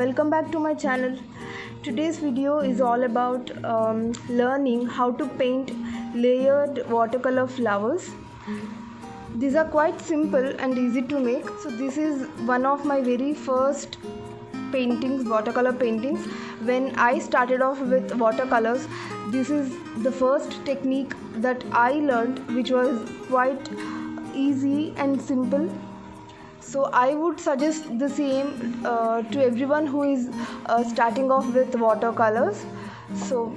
welcome back to my channel. Today's video is all about learning how to paint layered watercolor flowers. These are quite simple and easy to make. So this is one of my very first paintings, watercolor paintings. When I started off with watercolors, this is the first technique that I learned, which was quite easy and simple. So I would suggest the same to everyone who is starting off with watercolors. So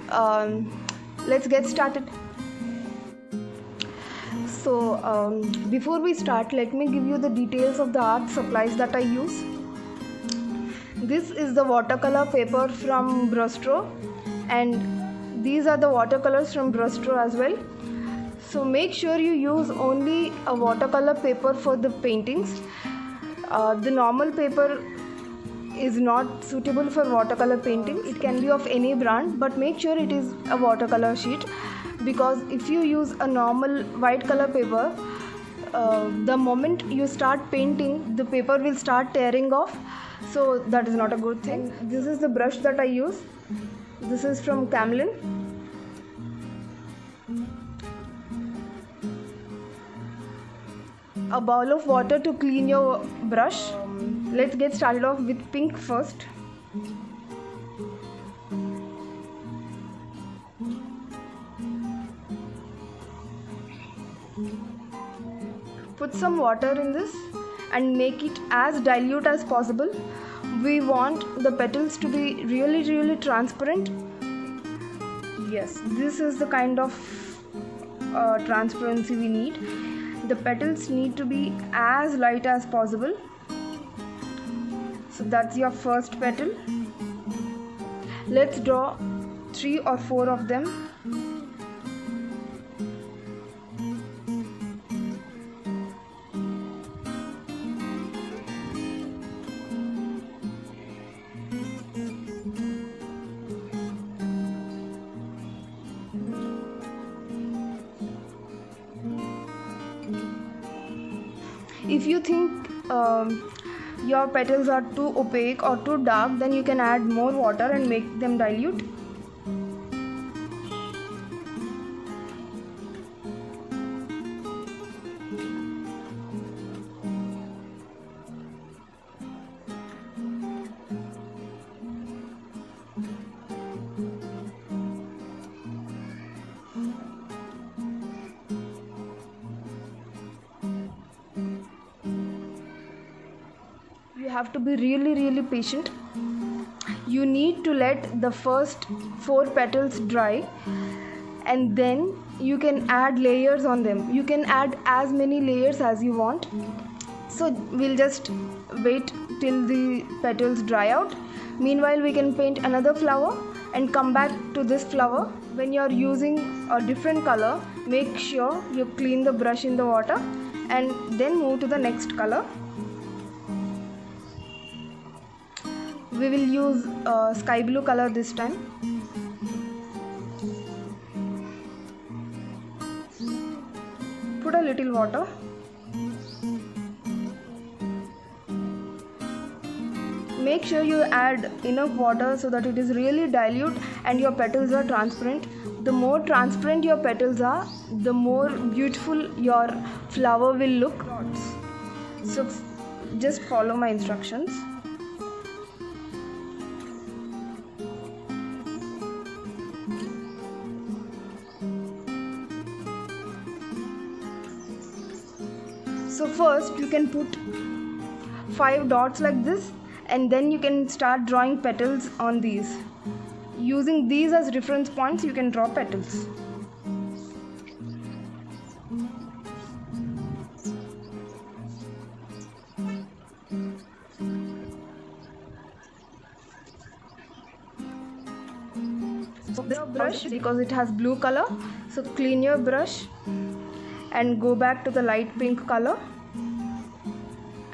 let's get started. So before we start, let me give you the details of the art supplies that I use. This is the watercolor paper from Brustro, and these are the watercolors from Brustro as well. So make sure you use only a watercolor paper for the paintings. The normal paper is not suitable for watercolor painting. It can be of any brand, but make sure it is a watercolor sheet, because if you use a normal white color paper, the moment you start painting, the paper will start tearing off. So that is not a good thing. This is the brush that I use. This is from Camlin. A bowl of water to clean your brush. Let's get started off with pink first. Put some water in this and make it as dilute as possible. We want the petals to be really transparent. Yes, this is the kind of transparency we need. The petals need to be as light as possible. So that's your first petal. Let's draw 3 or 4 of them. If you think your petals are too opaque or too dark, then you can add more water and make them dilute. You have to be really patient. You need to let the first 4 petals dry, and then you can add layers on them. You can add as many layers as you want. So we'll just wait till the petals dry out. Meanwhile, we can paint another flower and come back to this flower. When you're using a different color, make sure you clean the brush in the water and then move to the next color. We will use sky blue color this time. Put a little water. Make sure you add enough water so that it is really dilute and your petals are transparent. The more transparent your petals are, the more beautiful your flower will look. So just follow my instructions. So first you can put 5 dots like this, and then you can start drawing petals on these. Using these as reference points, you can draw petals. So the brush, because it has blue color, so clean your brush and go back to the light pink color.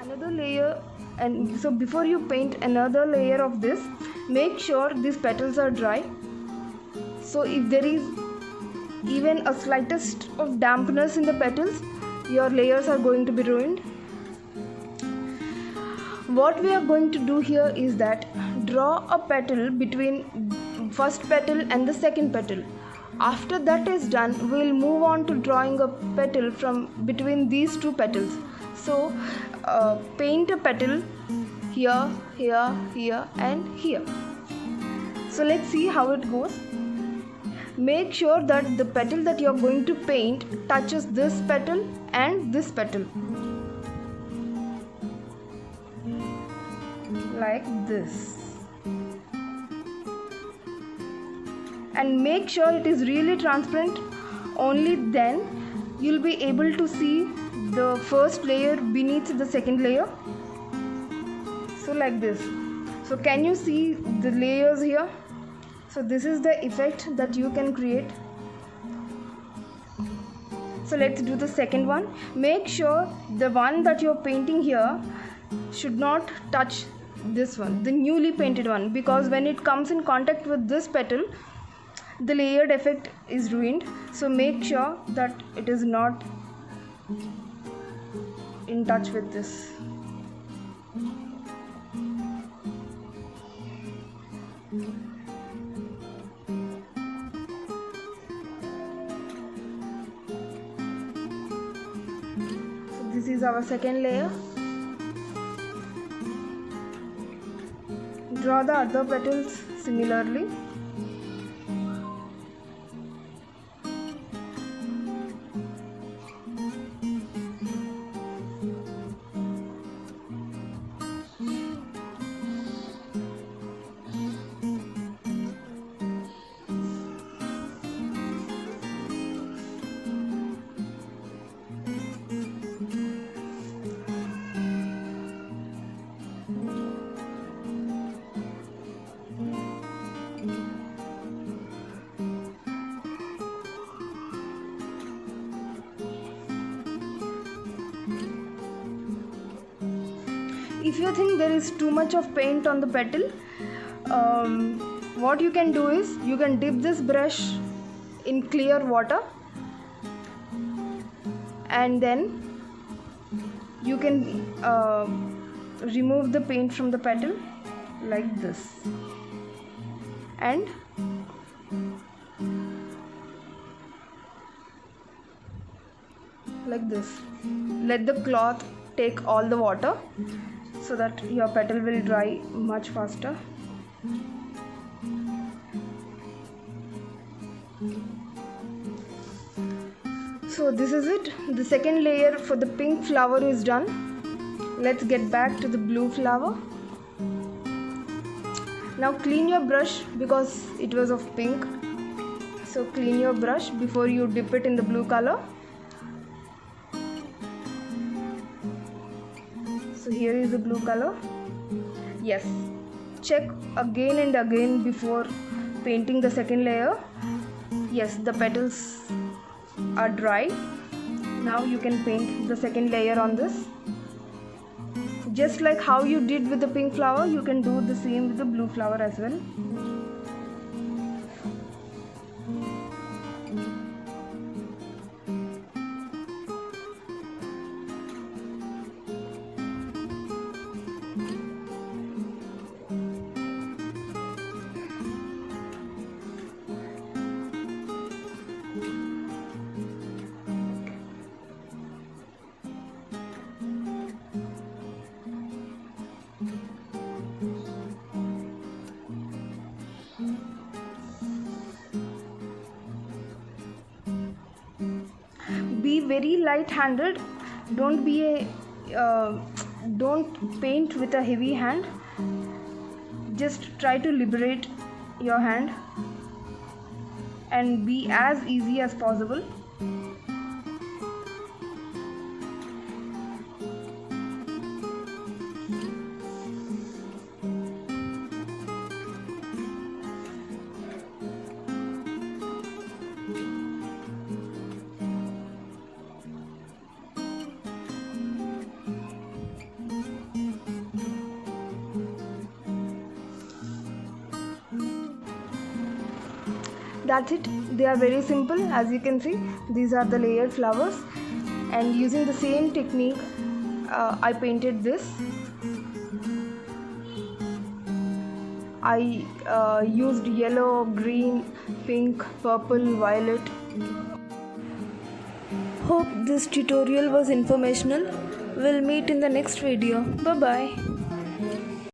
Another layer, and so before you paint another layer of this, make sure these petals are dry. So if there is even a slightest of dampness in the petals, your layers are going to be ruined. What we are going to do here is that draw a petal between first petal and the second petal. After that is done, we'll move on to drawing a petal from between these two petals. So paint a petal here, here, here and here. So let's see how it goes. Make sure that the petal that you're going to paint touches this petal and this petal, like this. And make sure it is really transparent. Only then you'll be able to see the first layer beneath the second layer. So like this. So can you see the layers here? So this is the effect that you can create. So let's do the second one. Make sure the one that you're painting here should not touch this one, the newly painted one, because when it comes in contact with this petal, the layered effect is ruined. So make sure that it is not in touch with this. So this is our second layer. Draw the other petals similarly. If you think there is too much of paint on the petal, what you can do is you can dip this brush in clear water and then you can remove the paint from the petal like this, and like this. Let the cloth take all the water so that your petal will dry much faster. So this is it. The second layer for the pink flower is done. Let's get back to the blue flower. Now clean your brush because it was of pink. So clean your brush before you dip it in the blue color. So here is the blue color. Yes, check again and again before painting the second layer. Yes, the petals are dry. Now you can paint the second layer on this. Just like how you did with the pink flower, you can do the same with the blue flower as well. Be very light-handed. Don't paint with a heavy hand. Just try to liberate your hand and be as easy as possible. That's it. They are very simple. As you can see, these are the layered flowers, and using the same technique I painted this. I used yellow, green, pink, purple, violet. Hope this tutorial was informational. We'll meet in the next video. Bye bye.